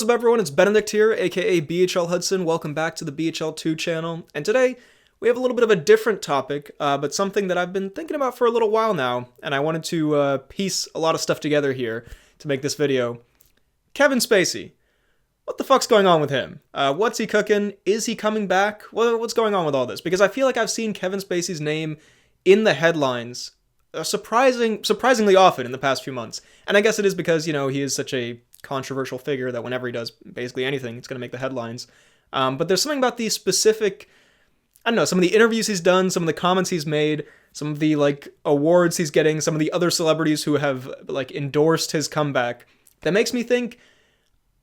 What's up, everyone? It's Benedict here, aka BHL Hudson. Welcome back to the BHL2 channel. And today, we have a little bit of a different topic, but something that I've been thinking about for a little while now, and I wanted to piece a lot of stuff together here to make this video. Kevin Spacey. What the fuck's going on with him? What's he cooking? Is he coming back? What's going on with all this? Because I feel like I've seen Kevin Spacey's name in the headlines surprisingly often in the past few months. And I guess it is because, you know, he is such a controversial figure that whenever he does basically anything, it's going to make the headlines. But there's something about the specific, I don't know, some of the interviews he's done, some of the comments he's made, some of the, like, awards he's getting, some of the other celebrities who have, like, endorsed his comeback, that makes me think,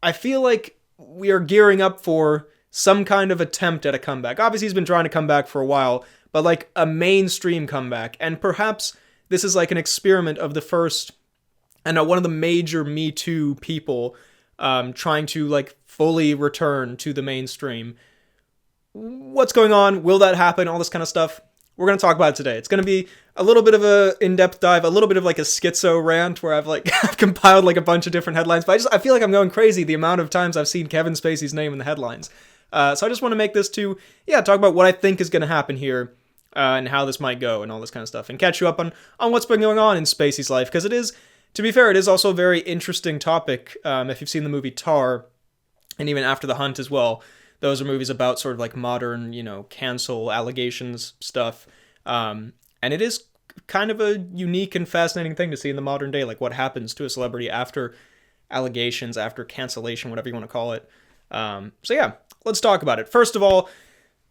I feel like we are gearing up for some kind of attempt at a comeback. Obviously, he's been trying to come back for a while, but, like, a mainstream comeback. And perhaps this is, like, an experiment of the first, I know, one of the major Me Too people trying to, like, fully return to the mainstream. What's going on? Will that happen? All this kind of stuff. We're going to talk about it today. It's going to be a little bit of a in-depth dive, a little bit of like a schizo rant where I've like I've compiled like a bunch of different headlines, but I feel like I'm going crazy the amount of times I've seen Kevin Spacey's name in the headlines. So I just want to make this to, talk about what I think is going to happen here and how this might go and all this kind of stuff, and catch you up on what's been going on in Spacey's life, because it is, to be fair, it is also a very interesting topic. If you've seen the movie Tar, and even After the Hunt as well, those are movies about sort of like modern, cancel allegations stuff. And it is kind of a unique and fascinating thing to see in the modern day, like what happens to a celebrity after allegations, after cancellation, whatever you want to call it. So yeah, let's talk about it. First of all,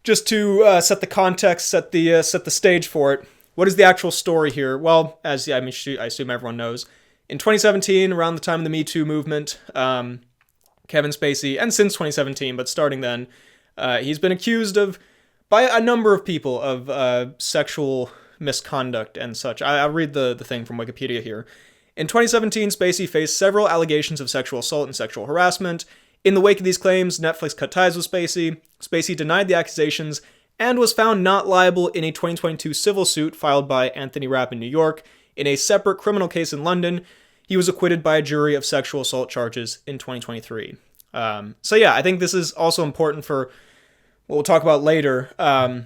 just to set the context, set the stage for it. What is the actual story here? Well, I assume everyone knows, in 2017, around the time of the Me Too movement, Kevin Spacey, and since 2017, but starting then, he's been accused of, by a number of people, of sexual misconduct and such. I'll read the thing from Wikipedia here. In 2017, Spacey faced several allegations of sexual assault and sexual harassment. In the wake of these claims, Netflix cut ties with Spacey. Spacey denied the accusations and was found not liable in a 2022 civil suit filed by Anthony Rapp in New York. In a separate criminal case in London, he was acquitted by a jury of sexual assault charges in 2023. So yeah, I think this is also important for what we'll talk about later. A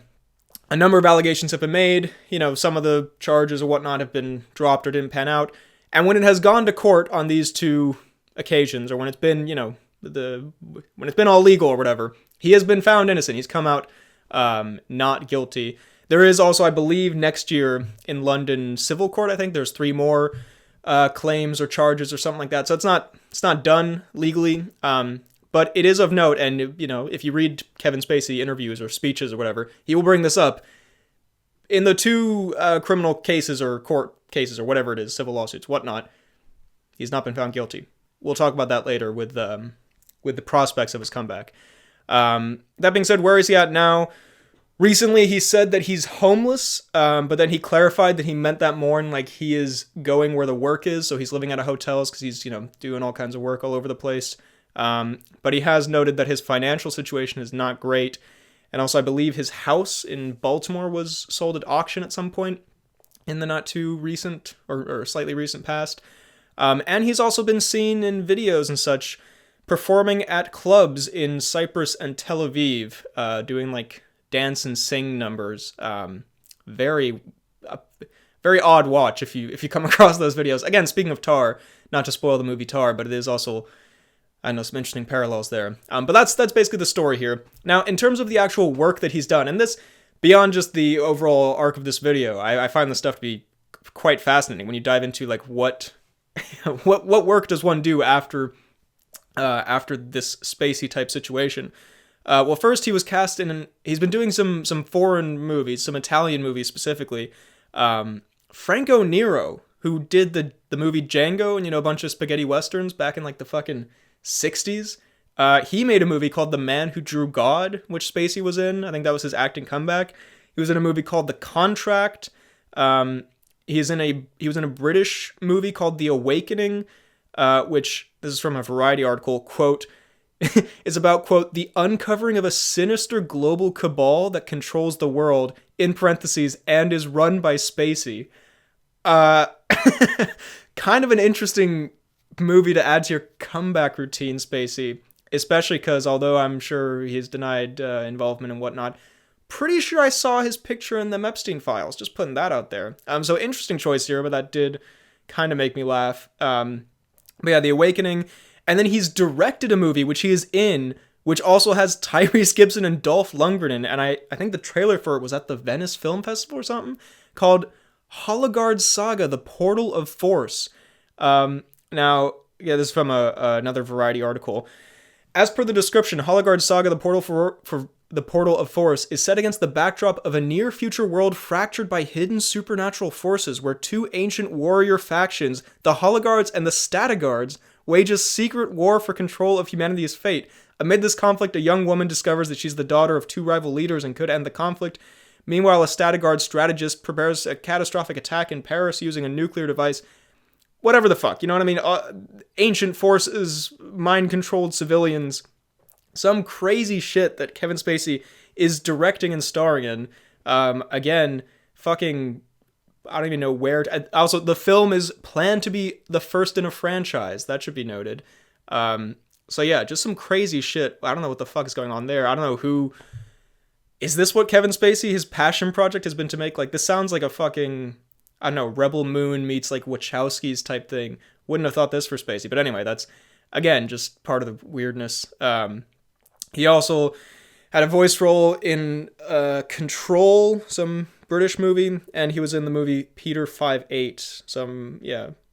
number of allegations have been made. Some of the charges or whatnot have been dropped or didn't pan out. And when it has gone to court on these two occasions, or when it's been, when it's been all legal or whatever, he has been found innocent. He's come out not guilty. There is also, I believe, next year in London civil court, I think there's 3 more claims or charges or something like that. So it's not done legally. But it is of note, and if you read Kevin Spacey interviews or speeches or whatever, he will bring this up. In the 2 criminal cases or court cases or whatever it is, civil lawsuits, whatnot, he's not been found guilty. We'll talk about that later with the prospects of his comeback. That being said, where is he at now? Recently, he said that he's homeless, but then he clarified that he meant that more in like he is going where the work is, so he's living out of hotels because he's doing all kinds of work all over the place. But he has noted that his financial situation is not great. And also, I believe his house in Baltimore was sold at auction at some point in the not too recent or slightly recent past. And he's also been seen in videos and such performing at clubs in Cyprus and Tel Aviv, doing like dance and sing numbers. Very odd watch if you come across those videos. Again, speaking of Tar, not to spoil the movie Tar, but it is also, I know, some interesting parallels there. But that's basically the story here. Now, in terms of the actual work that he's done, and this, beyond just the overall arc of this video, I find this stuff to be quite fascinating when you dive into like what work does one do after this Spacey type situation. Well, first he was cast he's been doing some foreign movies, some Italian movies specifically. Franco Nero, who did the movie Django and a bunch of spaghetti westerns back in like the fucking 60s. He made a movie called The Man Who Drew God, which Spacey was in. I think that was his acting comeback. He was in a movie called The Contract. He was in a British movie called The Awakening, which, this is from a Variety article, quote, is about, quote, the uncovering of a sinister global cabal that controls the world, in parentheses, and is run by Spacey. Kind of an interesting movie to add to your comeback routine, Spacey. especially because although I'm sure he's denied involvement and whatnot, pretty sure I saw his picture in them Epstein files. Just putting that out there. So interesting choice here, but that did kind of make me laugh. But yeah, The Awakening. And then he's directed a movie, which he is in, which also has Tyrese Gibson and Dolph Lundgren in. And I think the trailer for it was at the Venice Film Festival or something, called Hologard Saga, The Portal of Force. Now, yeah, this is from another Variety article. As per the description, Hologard Saga, The Portal of Force is set against the backdrop of a near-future world fractured by hidden supernatural forces where two ancient warrior factions, the Hologards and the Statigards, wage a secret war for control of humanity's fate. Amid this conflict, a young woman discovers that she's the daughter of two rival leaders and could end the conflict. Meanwhile, a Statigard strategist prepares a catastrophic attack in Paris using a nuclear device. Whatever the fuck, you know what I mean? Ancient forces, mind-controlled civilians. Some crazy shit that Kevin Spacey is directing and starring in. Again, fucking... I don't even know where... Also, the film is planned to be the first in a franchise. That should be noted. So yeah, just some crazy shit. I don't know what the fuck is going on there. I don't know who... Is this what Kevin Spacey, his passion project, has been to make? Like, this sounds like a fucking... I don't know, Rebel Moon meets, like, Wachowskis type thing. Wouldn't have thought this for Spacey. But anyway, that's, again, just part of the weirdness. He also had a voice role in Control, some British movie, and he was in the movie Peter 5'8", some,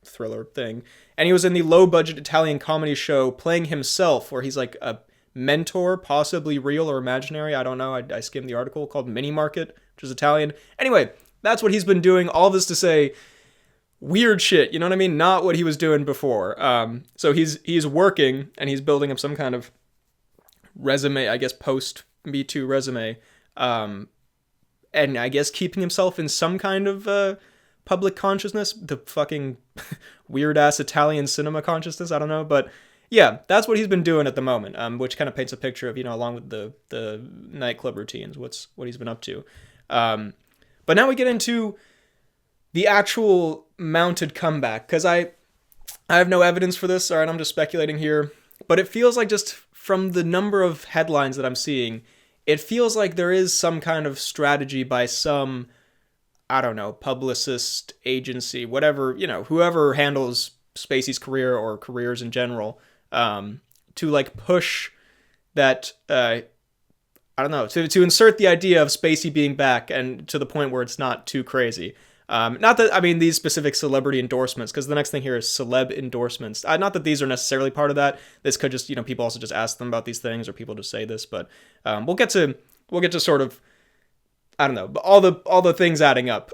thriller thing. And he was in the low-budget Italian comedy show Playing Himself, where he's like a mentor, possibly real or imaginary, I don't know, I skimmed the article, called Mini Market, which is Italian. Anyway, that's what he's been doing, all this to say, weird shit, you know what I mean? Not what he was doing before. So he's working, and he's building up some kind of resume, I guess, post-Me Too resume, and I guess keeping himself in some kind of public consciousness, the fucking weird-ass Italian cinema consciousness, I don't know, but yeah, that's what he's been doing at the moment, which kind of paints a picture of, along with the nightclub routines, what he's been up to. But now we get into the actual mounted comeback, because I have no evidence for this, alright, I'm just speculating here, but it feels like, just from the number of headlines that I'm seeing, it feels like there is some kind of strategy by some, I don't know, publicist, agency, whatever, whoever handles Spacey's career or careers in general, to like push that, I don't know, to insert the idea of Spacey being back, and to the point where it's not too crazy. Not that, I mean, these specific celebrity endorsements, because the next thing here is celeb endorsements. Not that these are necessarily part of that. This could just, people also just ask them about these things, or people just say this, but we'll get to sort of, I don't know, all the things adding up.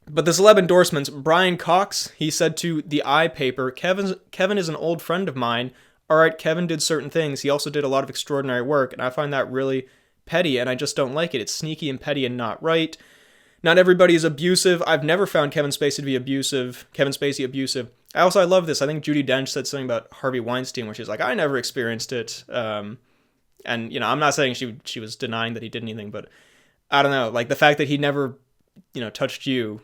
But the celeb endorsements, Brian Cox, he said to the I paper, Kevin is an old friend of mine. All right, Kevin did certain things. He also did a lot of extraordinary work, and I find that really petty, and I just don't like it. It's sneaky and petty and not right. Not everybody is abusive. I've never found Kevin Spacey abusive. I love this. I think Judi Dench said something about Harvey Weinstein, where she's like, I never experienced it. And, I'm not saying she was denying that he did anything, but I don't know. Like, the fact that he never, touched you,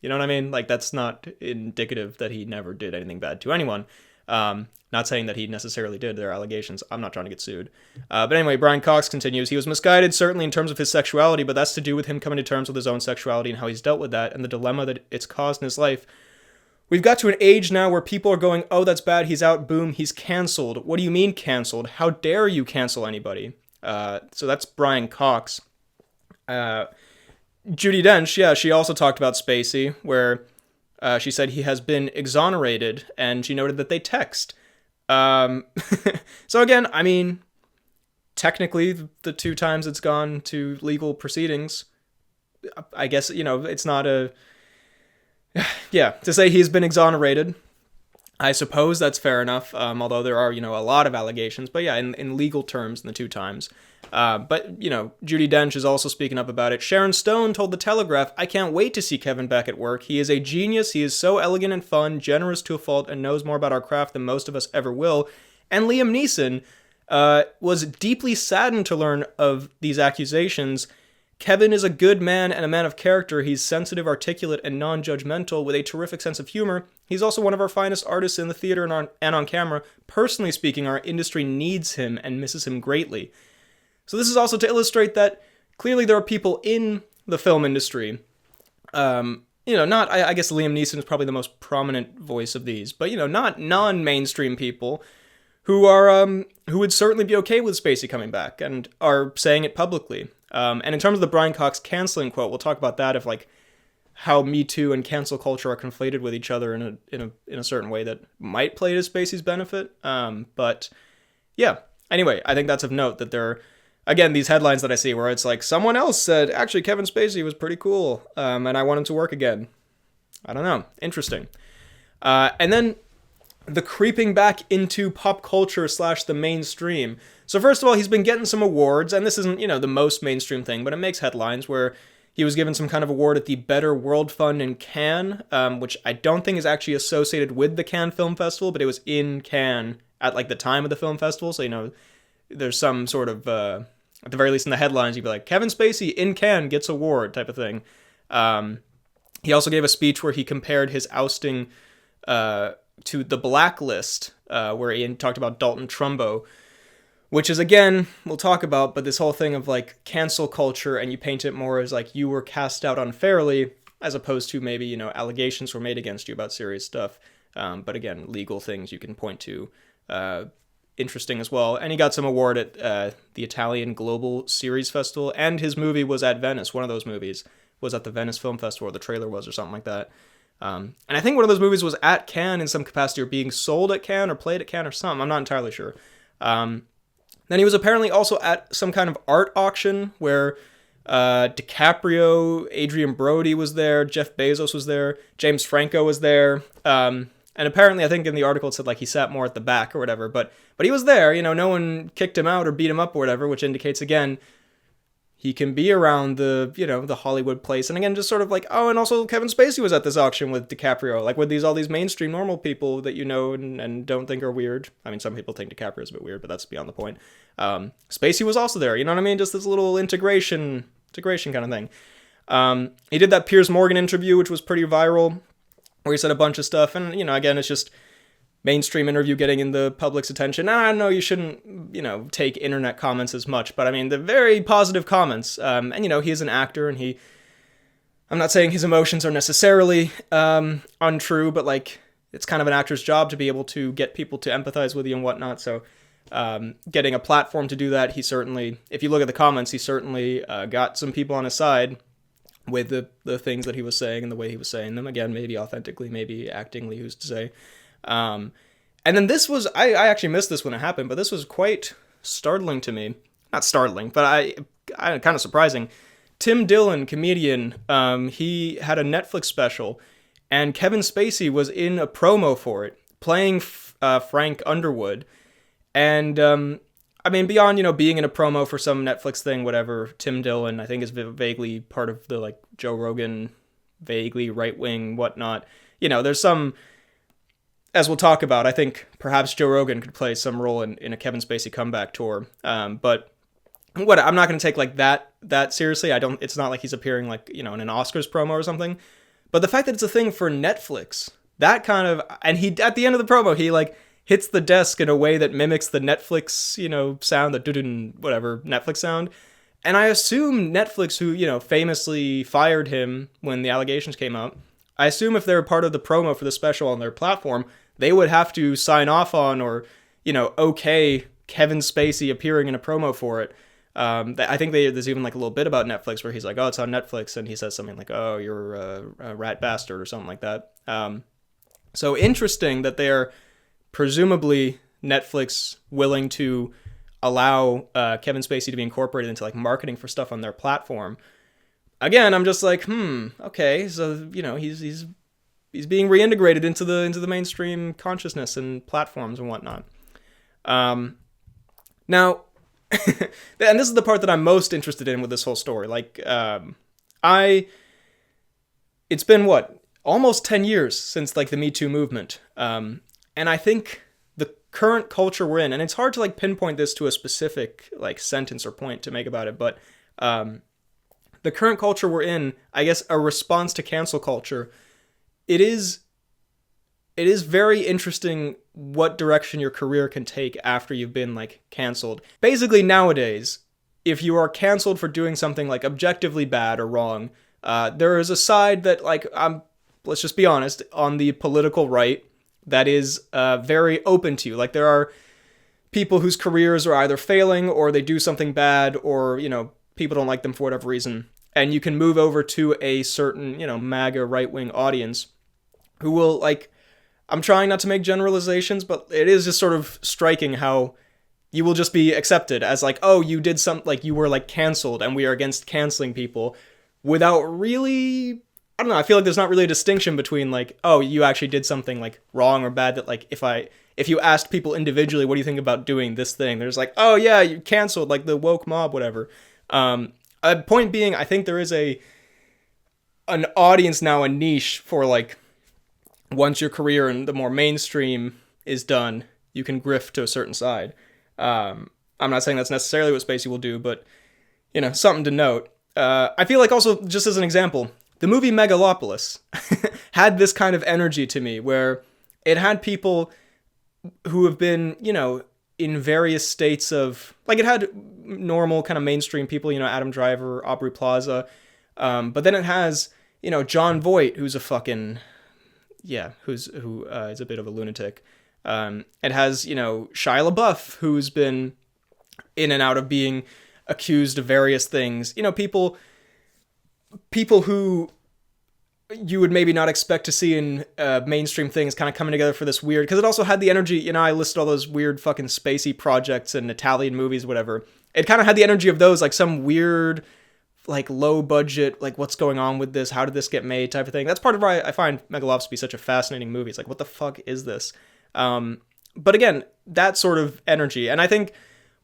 you know what I mean? Like, that's not indicative that he never did anything bad to anyone. Not saying that he necessarily did. There are allegations. I'm not trying to get sued. But anyway, Brian Cox continues. He was misguided, certainly in terms of his sexuality, but that's to do with him coming to terms with his own sexuality and how he's dealt with that and the dilemma that it's caused in his life. We've got to an age now where people are going, oh, that's bad, he's out, boom, he's canceled. What do you mean canceled? How dare you cancel anybody? So that's Brian Cox. Judi Dench, yeah, she also talked about Spacey, where she said he has been exonerated, and she noted that they text. So again, I mean, technically, the 2 times it's gone to legal proceedings, I guess, it's not a... Yeah, to say he's been exonerated, I suppose that's fair enough, although there are, a lot of allegations, but yeah, in legal terms, in the 2 times. But, Judi Dench is also speaking up about it. Sharon Stone told The Telegraph, I can't wait to see Kevin back at work. He is a genius, he is so elegant and fun, generous to a fault, and knows more about our craft than most of us ever will. And Liam Neeson was deeply saddened to learn of these accusations. Kevin is a good man and a man of character. He's sensitive, articulate, and non-judgmental with a terrific sense of humor. He's also one of our finest artists in the theater and on camera. Personally speaking, our industry needs him and misses him greatly. So this is also to illustrate that clearly there are people in the film industry, not, I guess Liam Neeson is probably the most prominent voice of these, but, not non-mainstream people who are, who would certainly be okay with Spacey coming back and are saying it publicly. And in terms of the Brian Cox canceling quote, we'll talk about that, of like how Me Too and cancel culture are conflated with each other in a certain way that might play to Spacey's benefit. But yeah, anyway, I think that's of note that there are, again, these headlines that I see where it's like someone else said, actually, Kevin Spacey was pretty cool, and I want him to work again. I don't know. Interesting. And then the creeping back into pop culture / the mainstream. So first of all, he's been getting some awards, and this isn't, the most mainstream thing, but it makes headlines, where he was given some kind of award at the Better World Fund in Cannes, which I don't think is actually associated with the Cannes Film Festival, but it was in Cannes at like the time of the film festival, so there's some sort of, at the very least in the headlines, you'd be like, Kevin Spacey in Cannes gets award type of thing. He also gave a speech where he compared his ousting to The Blacklist, where he talked about Dalton Trumbo, which is, again, we'll talk about, but this whole thing of like cancel culture, and you paint it more as like you were cast out unfairly, as opposed to maybe, allegations were made against you about serious stuff. But again, legal things you can point to. Interesting as well. And he got some award at the Italian Global Series Festival, and his movie was at Venice. One of those movies was at the Venice Film Festival, or the trailer was, or something like that. And I think one of those movies was at Cannes in some capacity, or being sold at Cannes, or played at Cannes, or something. I'm not entirely sure. Then he was apparently also at some kind of art auction where DiCaprio, Adrian Brody was there, Jeff Bezos was there, James Franco was there. And apparently, I think in the article it said like he sat more at the back or whatever, but he was there. No one kicked him out or beat him up or whatever, which indicates, again, he can be around the, the Hollywood place. And again, just sort of like, oh, and also Kevin Spacey was at this auction with DiCaprio, like with all these mainstream normal people that and don't think are weird. I mean, some people think DiCaprio's a bit weird, but that's beyond the point. Spacey was also there, you know what I mean? Just this little integration kind of thing. He did that Piers Morgan interview, which was pretty viral, where he said a bunch of stuff. And, again, it's just mainstream interview getting in the public's attention. I know you shouldn't, take internet comments as much, but I mean, the very positive comments. And, he is an actor, and I'm not saying his emotions are necessarily untrue, but like, it's kind of an actor's job to be able to get people to empathize with you and whatnot. So getting a platform to do that, he certainly, if you look at the comments, he certainly got some people on his side with the things that he was saying and the way he was saying them. Again, maybe authentically, maybe actingly, who's to say. And then this was, I actually missed this when it happened, but this was quite startling to me. Not startling, but I kind of surprising. Tim Dillon, comedian, he had a Netflix special, and Kevin Spacey was in a promo for it, playing Frank Underwood. And, I mean, beyond, being in a promo for some Netflix thing, whatever, Tim Dillon, I think, is vaguely part of the, like, Joe Rogan, vaguely right-wing, whatnot. There's some, as we'll talk about, I think perhaps Joe Rogan could play some role in a Kevin Spacey comeback tour. But I'm not going to take, like, that seriously. It's not like he's appearing, like, in an Oscars promo or something. But the fact that it's a thing for Netflix, that kind of, and he, at the end of the promo, he, like, hits the desk in a way that mimics the Netflix, sound, the whatever Netflix sound. And I assume Netflix, who, famously fired him when the allegations came out, I assume if they're part of the promo for the special on their platform, they would have to sign off on or, okay Kevin Spacey appearing in a promo for it. I think there's even like a little bit about Netflix where he's like, oh, it's on Netflix. And he says something like, oh, you're a rat bastard or something like that. So interesting that they're presumably Netflix willing to allow Kevin Spacey to be incorporated into like marketing for stuff on their platform. Again, I'm just like, okay, so he's being reintegrated into the mainstream consciousness and platforms and whatnot. Now, and this is the part that I'm most interested in with this whole story. Like, it's been almost 10 years since like the Me Too movement. And I think the current culture we're in, and it's hard to like pinpoint this to a specific like sentence or point to make about it, but the current culture we're in, I guess a response to cancel culture, it is very interesting what direction your career can take after you've been like canceled. Basically nowadays, if you are canceled for doing something like objectively bad or wrong, there is a side that like let's just be honest, on the political right that is very open to you. Like there are people whose careers are either failing or they do something bad, or people don't like them for whatever reason, and you can move over to a certain MAGA right-wing audience who will like, I'm trying not to make generalizations, but it is just sort of striking how you will just be accepted as like, oh, you did something, like you were like canceled and we are against canceling people, without really, I don't know, I feel like there's not really a distinction between like, oh, you actually did something like wrong or bad, that like if you asked people individually, what do you think about doing this thing? There's like, oh yeah, you canceled, like the woke mob, whatever. Point being, I think there is an audience now, a niche for like, once your career in the more mainstream is done, you can grift to a certain side. I'm not saying that's necessarily what Spacey will do, but something to note. I feel like also, just as an example, the movie Megalopolis had this kind of energy to me, where it had people who have been, in various states of, like, it had normal kind of mainstream people, Adam Driver, Aubrey Plaza, but then it has, Jon Voight, who's a fucking, who is a bit of a lunatic. It has, Shia LaBeouf, who's been in and out of being accused of various things. People who you would maybe not expect to see in mainstream things kind of coming together for this weird, because it also had the energy, I listed all those weird fucking Spacey projects and Italian movies, whatever. It kind of had the energy of those, like some weird, like low budget, like what's going on with this? How did this get made? Type of thing. That's part of why I find Megalopolis to be such a fascinating movie. It's like, what the fuck is this? But again, that sort of energy. And I think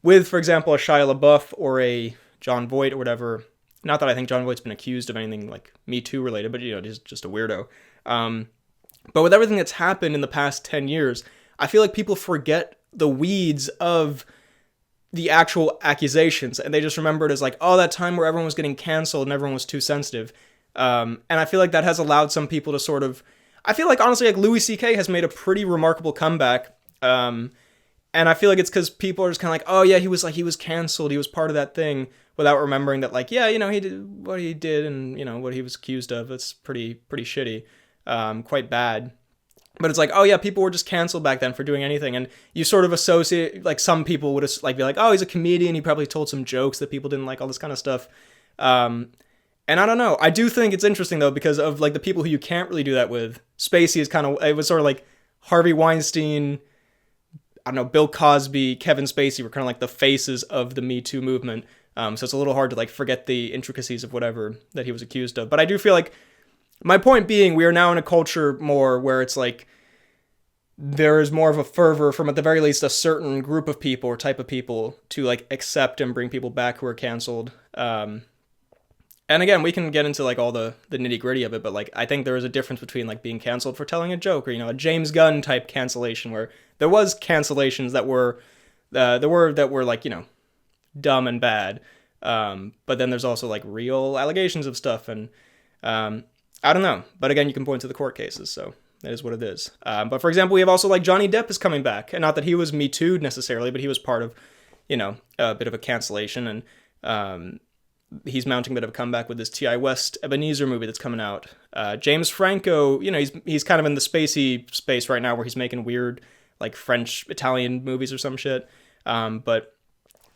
with, for example, a Shia LaBeouf or a Jon Voight or whatever, not that I think Jon Voight's been accused of anything like Me Too related, but he's just a weirdo. But with everything that's happened in the past 10 years, I feel like people forget the weeds of the actual accusations, and they just remember it as like, oh, that time where everyone was getting canceled and everyone was too sensitive. And I feel like that has allowed some people to sort of, I feel like honestly, like Louis C.K. has made a pretty remarkable comeback. And I feel like it's because people are just kind of like, oh yeah, he was canceled, he was part of that thing, without remembering that like, yeah, he did what he did, and what he was accused of. It's pretty shitty, quite bad. But it's like, oh yeah, people were just canceled back then for doing anything, and you sort of associate, like some people would like be like, oh, he's a comedian, he probably told some jokes that people didn't like, all this kind of stuff. And I don't know, I do think it's interesting though, because of like the people who you can't really do that with. Spacey is kind of, it was sort of like Harvey Weinstein, I don't know, Bill Cosby, Kevin Spacey were kind of like the faces of the Me Too movement. So it's a little hard to like forget the intricacies of whatever that he was accused of. But I do feel like, my point being, we are now in a culture more where it's like, there is more of a fervor from at the very least a certain group of people or type of people to like accept and bring people back who are canceled. And again, we can get into like all the nitty gritty of it, but like I think there is a difference between like being canceled for telling a joke, or a James Gunn type cancellation where there was cancellations that were like dumb and bad, but then there's also like real allegations of stuff, and I don't know. But again, you can point to the court cases, so that is what it is. But for example, we have also like Johnny Depp is coming back, and not that he was Me Too'd necessarily, but he was part of a bit of a cancellation, and he's mounting a bit of a comeback with this T.I. West Ebenezer movie that's coming out. James Franco, he's kind of in the Spacey space right now, where he's making weird like French Italian movies or some shit. But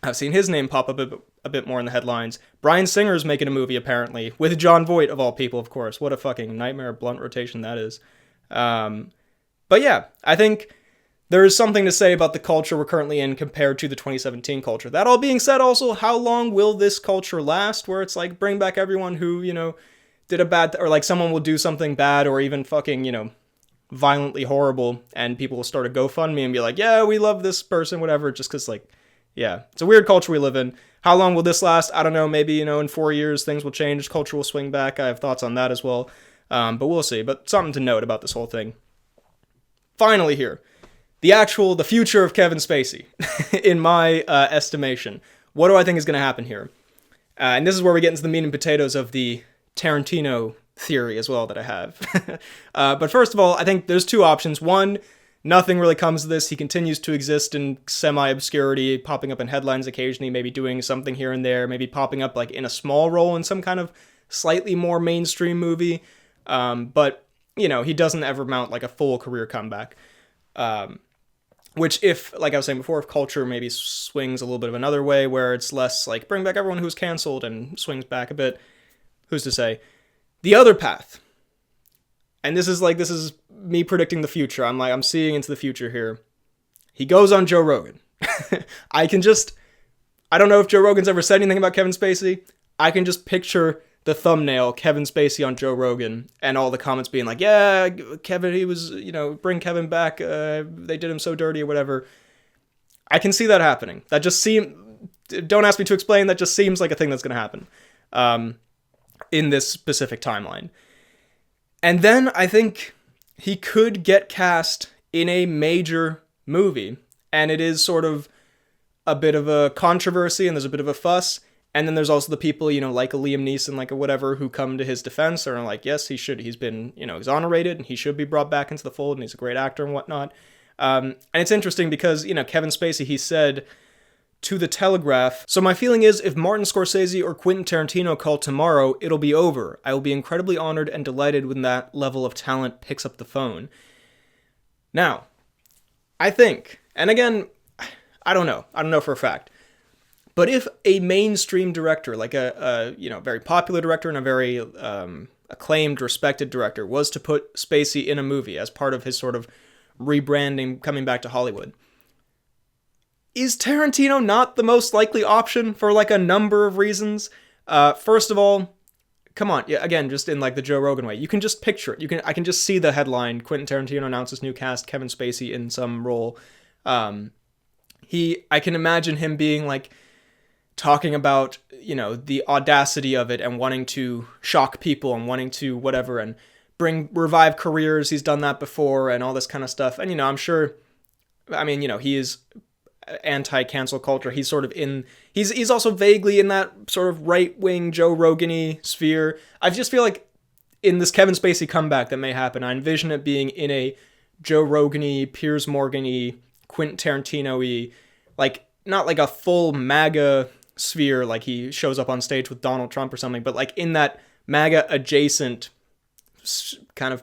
I've seen his name pop up a bit more in the headlines. Bryan Singer's making a movie apparently with Jon Voight of all people, of course. What a fucking nightmare blunt rotation that is. But yeah, I think there is something to say about the culture we're currently in compared to the 2017 culture. That all being said, also, how long will this culture last, where it's like, bring back everyone who, did a bad, or like someone will do something bad or even fucking, violently horrible, and people will start a GoFundMe and be like, yeah, we love this person, whatever, just because like, yeah, it's a weird culture we live in. How long will this last? I don't know, maybe, in 4 years things will change, culture will swing back. I have thoughts on that as well. But we'll see. But something to note about this whole thing. Finally here, the future of Kevin Spacey, in my estimation. What do I think is going to happen here? And this is where we get into the meat and potatoes of the Tarantino theory as well that I have. But first of all, I think there's two options. One, nothing really comes of this. He continues to exist in semi-obscurity, popping up in headlines occasionally, maybe doing something here and there, maybe popping up like in a small role in some kind of slightly more mainstream movie. But, you know, he doesn't ever mount like a full career comeback. Which if, like I was saying before, if culture maybe swings a little bit of another way where it's less like bring back everyone who's canceled and swings back a bit, who's to say? The other path, and this is me predicting the future. I'm seeing into the future here. He goes on Joe Rogan. I don't know if Joe Rogan's ever said anything about Kevin Spacey. I can just picture the thumbnail, Kevin Spacey on Joe Rogan, and all the comments being like, yeah, Kevin, he was, bring Kevin back, they did him so dirty or whatever. I can see that happening. That just don't ask me to explain, that just seems like a thing that's going to happen in this specific timeline. And then I think he could get cast in a major movie, and it is sort of a bit of a controversy, and there's a bit of a fuss. And then there's also the people, like a Liam Neeson, like a whatever, who come to his defense and are like, yes, he's been, exonerated and he should be brought back into the fold and he's a great actor and whatnot. And it's interesting because, Kevin Spacey, he said to The Telegraph, so my feeling is if Martin Scorsese or Quentin Tarantino call tomorrow, it'll be over. I will be incredibly honored and delighted when that level of talent picks up the phone. Now, I think, and again, I don't know for a fact, but if a mainstream director, like a very popular director and a very acclaimed, respected director, was to put Spacey in a movie as part of his sort of rebranding, coming back to Hollywood, is Tarantino not the most likely option for like a number of reasons? First of all, come on, yeah, again, just in like the Joe Rogan way, you can just picture it. I can just see the headline: Quentin Tarantino announces new cast, Kevin Spacey in some role. I can imagine him being like, talking about, the audacity of it and wanting to shock people and wanting to whatever and revive careers. He's done that before and all this kind of stuff. And, I'm sure, he is anti-cancel culture. He's sort of he's also vaguely in that sort of right-wing Joe Rogan-y sphere. I just feel like in this Kevin Spacey comeback that may happen, I envision it being in a Joe Rogan-y, Piers Morgan-y, Quentin Tarantino-y, like, not like a full MAGA sphere, like he shows up on stage with Donald Trump or something, but like in that MAGA adjacent kind of,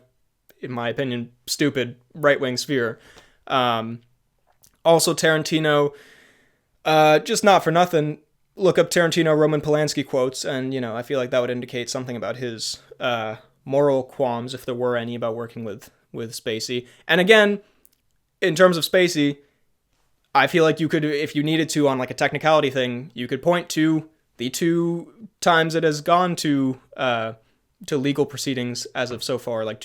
in my opinion, stupid right-wing sphere. Also Tarantino, just not for nothing, look up Tarantino Roman Polanski quotes, and I feel like that would indicate something about his moral qualms, if there were any, about working with Spacey. And again, in terms of Spacey, I feel like you could, if you needed to, on like a technicality thing, you could point to the 2 times it has gone to legal proceedings as of so far, like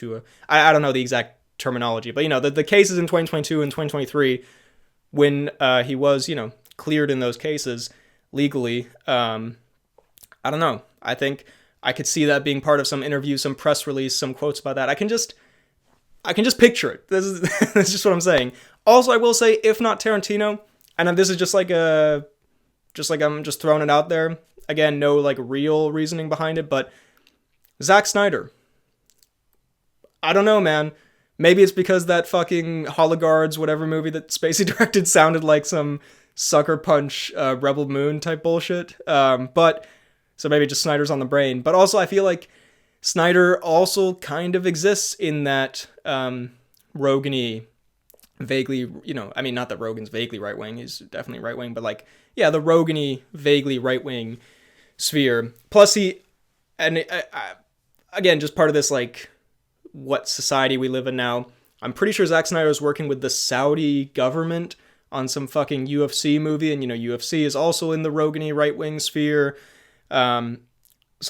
I don't know the exact terminology, but the cases in 2022 and 2023 when he was, cleared in those cases legally. I don't know. I think I could see that being part of some interview, some press release, some quotes about that. I can just picture it. This is just what I'm saying. Also, I will say, if not Tarantino, and this is just like I'm just throwing it out there. Again, no like real reasoning behind it, but Zack Snyder. I don't know, man. Maybe it's because that fucking Hologuards, whatever movie that Spacey directed, sounded like some Sucker Punch Rebel Moon type bullshit. But so maybe just Snyder's on the brain. But also, I feel like Snyder also kind of exists in that Rogan-y, vaguely, not that Rogan's vaguely right-wing, he's definitely right-wing, but like, yeah, the Rogan-y, vaguely right-wing sphere. Plus again, just part of this, like, what society we live in now. I'm pretty sure Zack Snyder is working with the Saudi government on some fucking UFC movie, and, UFC is also in the Rogan-y right-wing sphere. So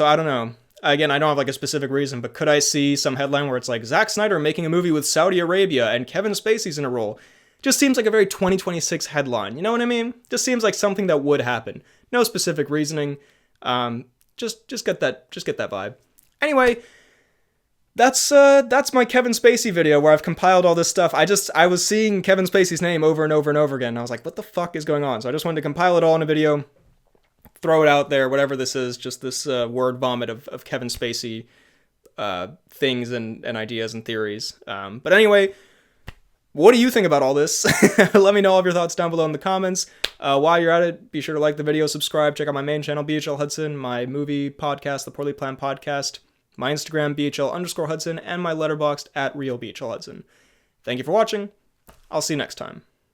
I don't know. Again, I don't have like a specific reason, but could I see some headline where it's like Zack Snyder making a movie with Saudi Arabia and Kevin Spacey's in a role? Just seems like a very 2026 headline. You know what I mean? Just seems like something that would happen. No specific reasoning. Just get that vibe. Anyway, that's my Kevin Spacey video where I've compiled all this stuff. I was seeing Kevin Spacey's name over and over and over again, and I was like, what the fuck is going on? So I just wanted to compile it all in a video, throw it out there, whatever this is, just this word vomit of Kevin Spacey things and ideas and theories. But anyway, what do you think about all this? Let me know all of your thoughts down below in the comments. While you're at it, be sure to like the video, subscribe, check out my main channel, BHL Hudson, my movie podcast, The Poorly Planned Podcast, my Instagram, BHL_Hudson, and my Letterboxd at RealBHL Hudson. Thank you for watching. I'll see you next time.